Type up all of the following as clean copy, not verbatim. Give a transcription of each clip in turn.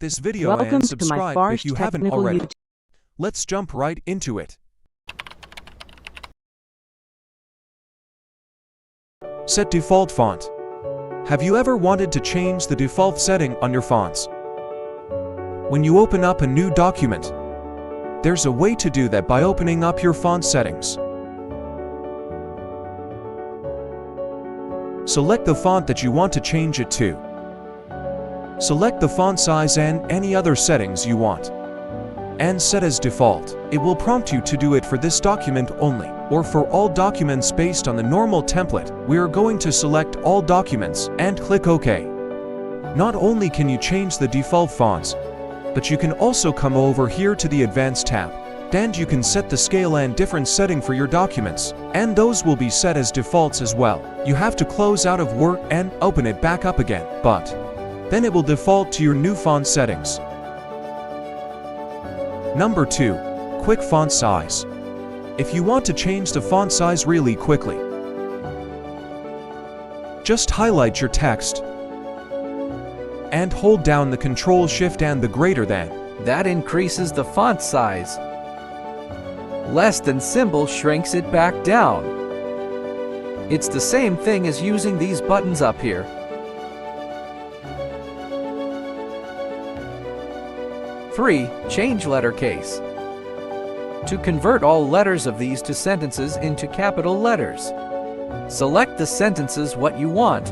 this video Welcome and to my subscribe Farsh if you haven't Technical already. YouTube. Let's jump right into it. Set default font. Have you ever wanted to change the default setting on your fonts? When you open up a new document, there's a way to do that by opening up your font settings. Select the font that you want to change it to. Select the font size and any other settings you want, and set as default. It will prompt you to do it for this document only, or for all documents based on the normal template. We are going to select all documents and click OK. Not only can you change the default fonts, but you can also come over here to the Advanced tab, and you can set the scale and different setting for your documents, and those will be set as defaults as well. You have to close out of Word and open it back up again, but then it will default to your new font settings. Number 2. Quick font size. If you want to change the font size really quickly, just highlight your text and hold down the Ctrl Shift and the greater than. That increases the font size. Less than symbol shrinks it back down. It's the same thing as using these buttons up here. 3. Change letter case. To convert all letters of these to sentences into capital letters, select the sentences what you want.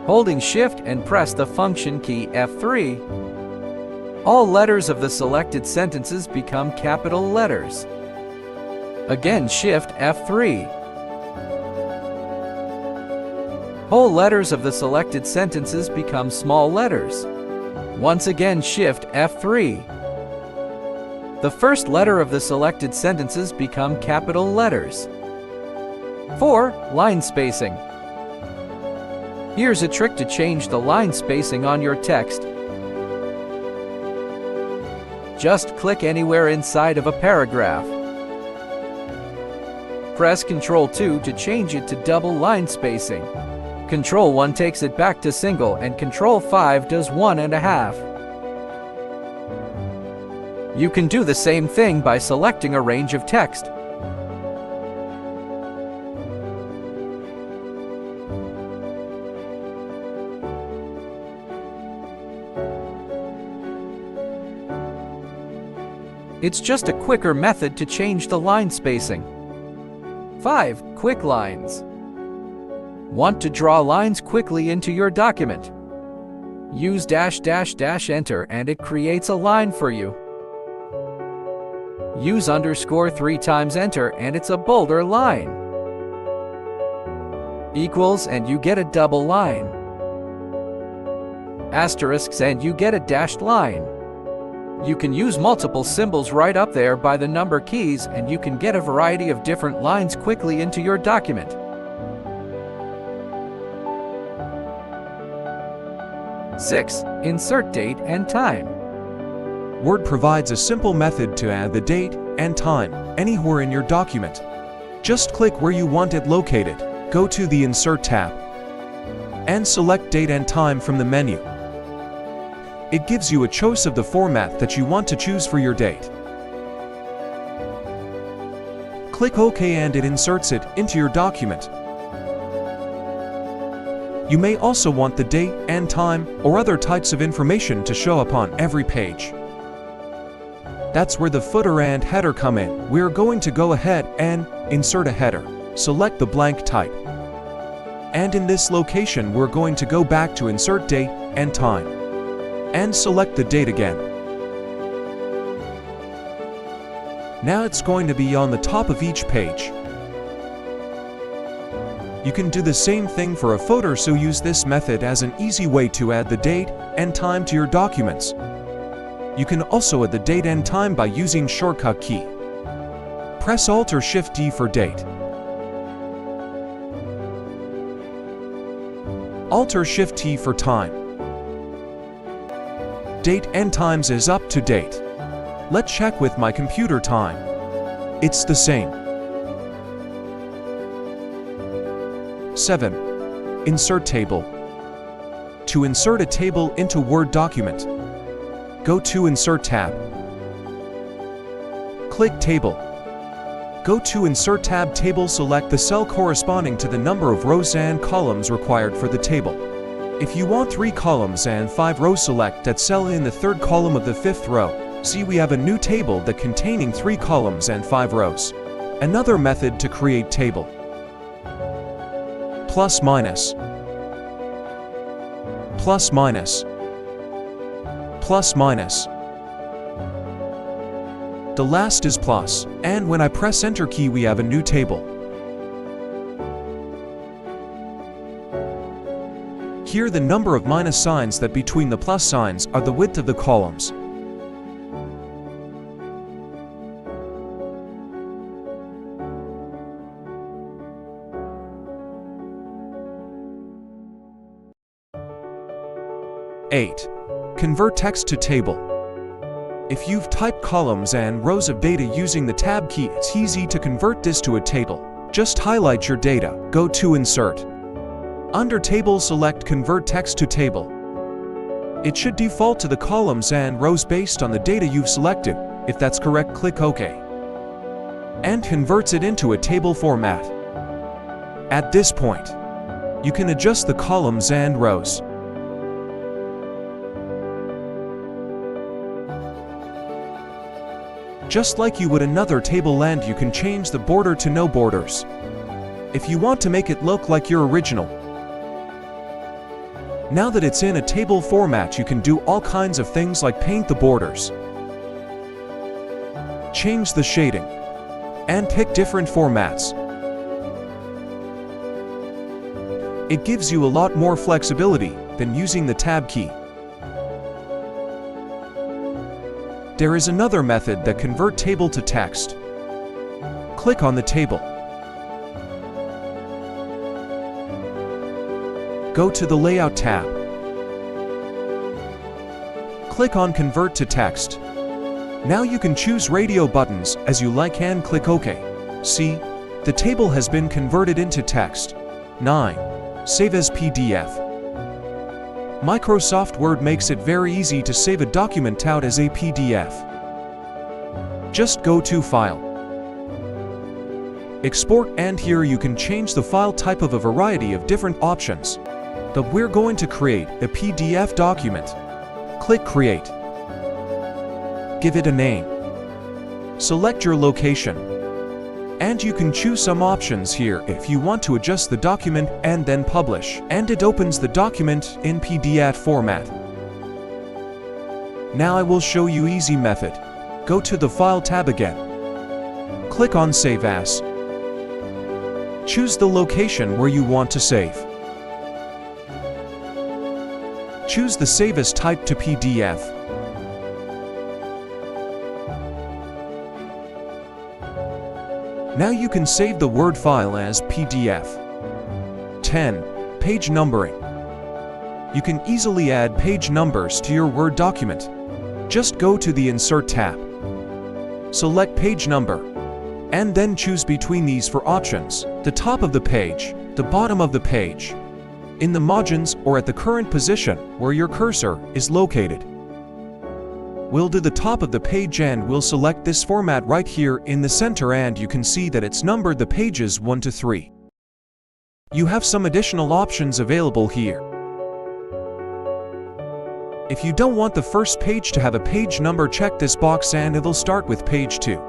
Holding Shift and press the function key F3, all letters of the selected sentences become capital letters. Again, Shift F3. Whole letters of the selected sentences become small letters. Once again, Shift F3. The first letter of the selected sentences become capital letters. 4. Line spacing. Here's a trick to change the line spacing on your text. Just click anywhere inside of a paragraph. Press Ctrl 2 to change it to double line spacing. Ctrl 1 takes it back to single, and Ctrl 5 does 1.5. You can do the same thing by selecting a range of text. It's just a quicker method to change the line spacing. 5. Quick lines. Want to draw lines quickly into your document? Use --Enter and it creates a line for you. Use _ 3 times Enter and it's a bolder line. Equals and you get a double line. Asterisks and you get a dashed line. You can use multiple symbols right up there by the number keys, and you can get a variety of different lines quickly into your document. 6. Insert date and time. Word provides a simple method to add the date and time anywhere in your document. Just click where you want it located, go to the Insert tab, and select Date and Time from the menu. It gives you a choice of the format that you want to choose for your date. Click OK and it inserts it into your document. You may also want the date and time or other types of information to show up on every page. That's where the footer and header come in. We're going to go ahead and insert a header. Select the blank type. And in this location we're going to go back to Insert Date and Time, and select the date again. Now it's going to be on the top of each page. You can do the same thing for a footer, so use this method as an easy way to add the date and time to your documents. You can also add the date and time by using shortcut key. Press Alt or Shift D for date. Alt or Shift T for time. Date and times is up to date. Let's check with my computer time. It's the same. 7. Insert Table. To insert a table into Word document, go to Insert tab. Click Table. Go to Insert tab Table, select the cell corresponding to the number of rows and columns required for the table. If you want 3 columns and 5 rows, select that cell in the 3rd column of the 5th row. See, we have a new table that containing 3 columns and 5 rows. Another method to create table. Plus minus. Plus minus. Plus minus. The last is plus, and when I press Enter key we have a new table. Here the number of minus signs that between the plus signs are the width of the columns. Eight. Convert text to table. If you've typed columns and rows of data using the Tab key, it's easy to convert this to a table. Just highlight your data, go to Insert. Under Table, select Convert Text to Table. It should default to the columns and rows based on the data you've selected. If that's correct, click OK. And converts it into a table format. At this point, you can adjust the columns and rows. Just like you would another table, and you can change the border to no borders if you want to make it look like your original. Now that it's in a table format, you can do all kinds of things like paint the borders, change the shading, and pick different formats. It gives you a lot more flexibility than using the Tab key. There is another method that convert table to text. Click on the table. Go to the Layout tab. Click on Convert to Text. Now you can choose radio buttons as you like and click OK. See, the table has been converted into text. 9. Save as PDF. Microsoft Word makes it very easy to save a document out as a PDF. Just go to File, Export, and here you can change the file type of a variety of different options. But we're going to create a PDF document. Click Create. Give it a name. Select your location. And you can choose some options here if you want to adjust the document and then publish, and it opens the document in PDF format. Now I will show you easy method. Go to the File tab again. Click on Save As. Choose the location where you want to save. Choose the Save As type to PDF. Now you can save the Word file as PDF. 10. Page numbering. You can easily add page numbers to your Word document. Just go to the Insert tab. Select Page Number, and then choose between these for options: the top of the page, the bottom of the page, in the margins, or at the current position where your cursor is located. We'll do the top of the page and we'll select this format right here in the center, and you can see that it's numbered the pages 1 to 3. You have some additional options available here. If you don't want the first page to have a page number, check this box and it'll start with page 2.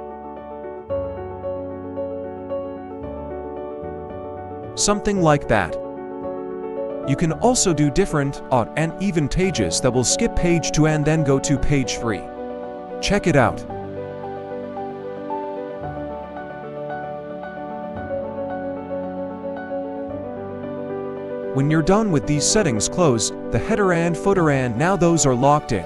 Something like that. You can also do different, odd, and even pages that will skip page 2 and then go to page 3. Check it out. When you're done with these settings, close the header and footer, and now those are locked in.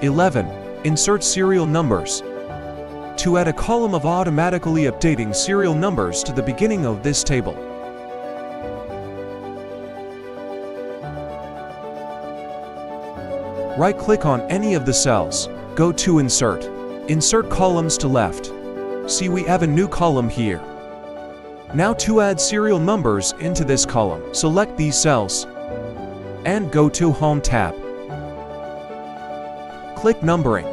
11. Insert serial numbers. To add a column of automatically updating serial numbers to the beginning of this table. Right-click on any of the cells. Go to Insert. Insert columns to left. See, we have a new column here. Now to add serial numbers into this column, select these cells and go to Home tab. Click Numbering.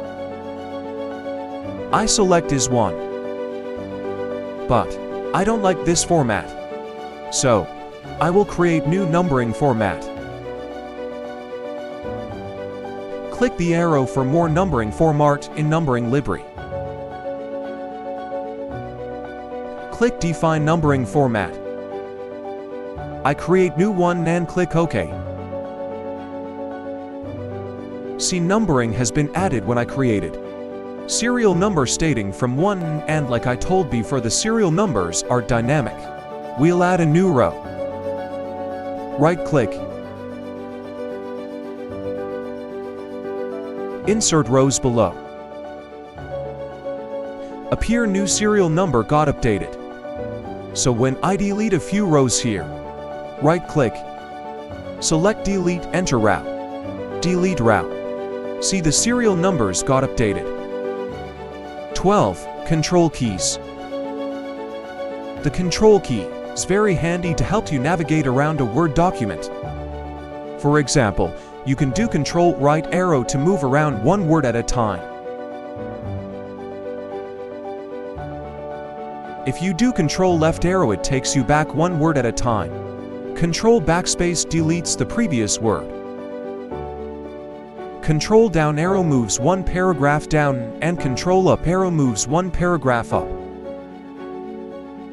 I select is 1. But I don't like this format, so I will create new numbering format. Click the arrow for more numbering format in Numbering Library. Click Define Numbering Format. I create new one and click OK. See, numbering has been added when I created serial number stating from 1, and like I told before, the serial numbers are dynamic. We'll add a new row. Right-click. Insert rows below. Appear new serial number got updated. So when I delete a few rows here, right-click, select Delete, enter row. Delete row. See, the serial numbers got updated. 12. Control keys. The control key is very handy to help you navigate around a Word document. For example, you can do Ctrl right arrow to move around one word at a time. If you do Ctrl left arrow, it takes you back one word at a time. Ctrl backspace deletes the previous word. Ctrl down arrow moves one paragraph down, and Ctrl up arrow moves one paragraph up.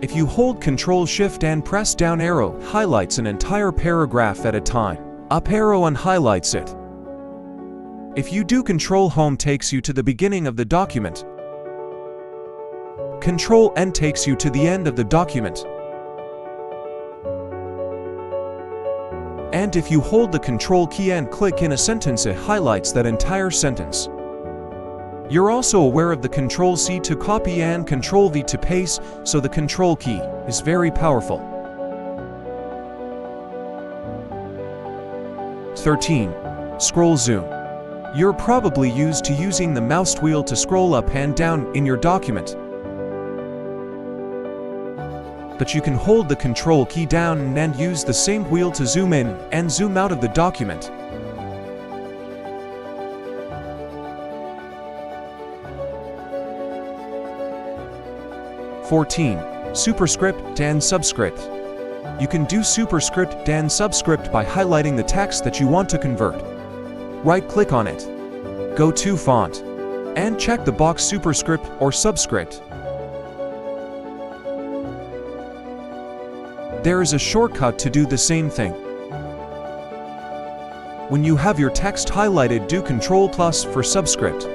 If you hold Ctrl Shift and press down arrow, highlights an entire paragraph at a time. Up arrow unhighlights it. If you do Ctrl Home, takes you to the beginning of the document. Ctrl N takes you to the end of the document. And if you hold the Ctrl key and click in a sentence, it highlights that entire sentence. You're also aware of the Ctrl C to copy and Ctrl V to paste, so the Ctrl key is very powerful. 13. Scroll zoom. You're probably used to using the mouse wheel to scroll up and down in your document. But you can hold the Ctrl key down and use the same wheel to zoom in and zoom out of the document. Superscript and subscript. You can do superscript and subscript by highlighting the text that you want to convert. Right-click on it. Go to Font and check the box Superscript or Subscript. There is a shortcut to do the same thing. When you have your text highlighted, do Ctrl+ for subscript.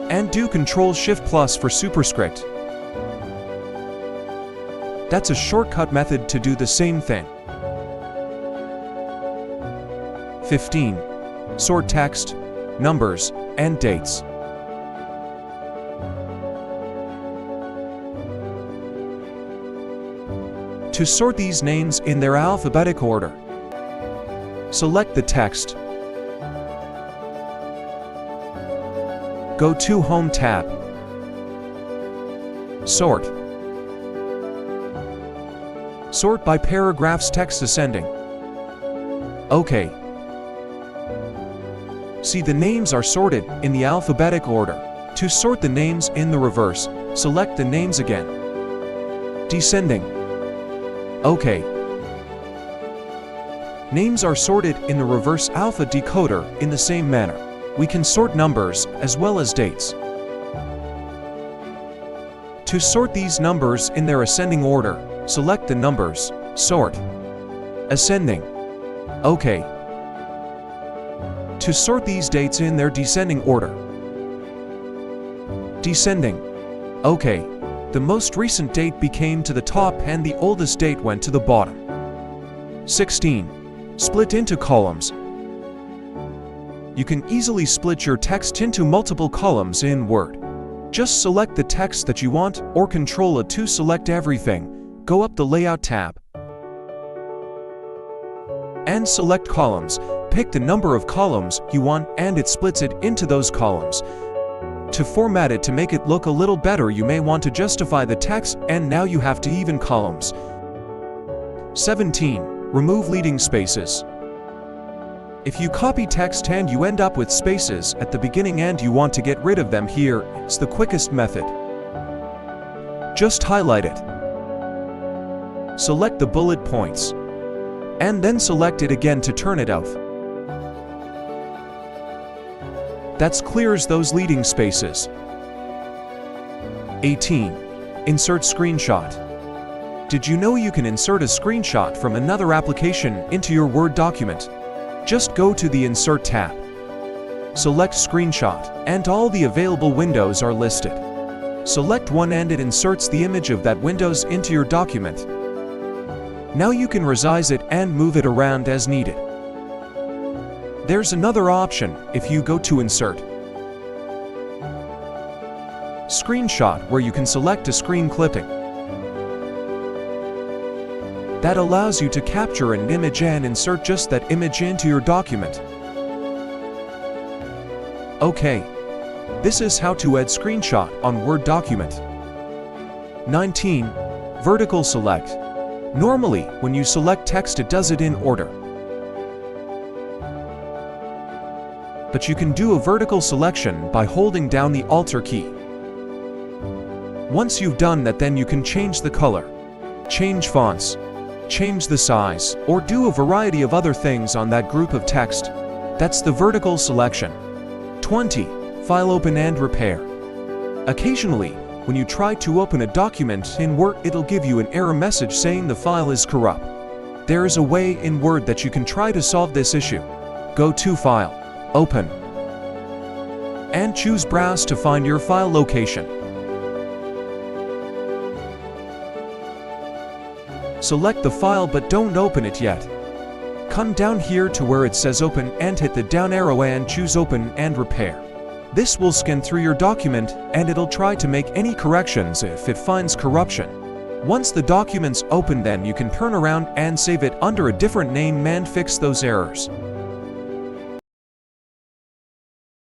And do Ctrl+Shift+ for superscript. That's a shortcut method to do the same thing. 15. Sort text, numbers, and dates. To sort these names in their alphabetic order, select the text. Go to Home tab. Sort. Sort by paragraphs, text ascending. OK. See, the names are sorted in the alphabetic order. To sort the names in the reverse, select the names again. Descending. OK. Names are sorted in the reverse alpha decoder in the same manner. We can sort numbers as well as dates. To sort these numbers in their ascending order, select the numbers, sort. Ascending. OK. To sort these dates in their descending order. Descending. OK. The most recent date became to the top and the oldest date went to the bottom. 16. Split into columns. You can easily split your text into multiple columns in Word. Just select the text that you want or Ctrl A to select everything. Go up the Layout tab and select Columns. Pick the number of columns you want and it splits it into those columns. To format it to make it look a little better, you may want to justify the text, and now you have to even columns. 17. Remove leading spaces. If you copy text and you end up with spaces at the beginning and you want to get rid of them, here is the quickest method. Just highlight it. Select the bullet points. And then select it again to turn it off. That clears those leading spaces. 18. Insert screenshot. Did you know you can insert a screenshot from another application into your Word document? Just go to the Insert tab. Select Screenshot, and all the available windows are listed. Select one and it inserts the image of that windows into your document. Now you can resize it and move it around as needed. There's another option if you go to Insert, Screenshot, where you can select a screen clipping. That allows you to capture an image and insert just that image into your document. Okay, this is how to add screenshot on Word document. 19. Vertical select. Normally, when you select text, it does it in order. But you can do a vertical selection by holding down the Alt key. Once you've done that, then you can change the color, change fonts, change the size, or do a variety of other things on that group of text. That's the vertical selection. 20. File open and repair. Occasionally, when you try to open a document in Word, it'll give you an error message saying the file is corrupt. There is a way in Word that you can try to solve this issue. Go to File, Open, and choose Browse to find your file location. Select the file but don't open it yet. Come down here to where it says Open and hit the down arrow and choose Open and Repair. This will scan through your document and it'll try to make any corrections if it finds corruption. Once the document's open, then you can turn around and save it under a different name and fix those errors.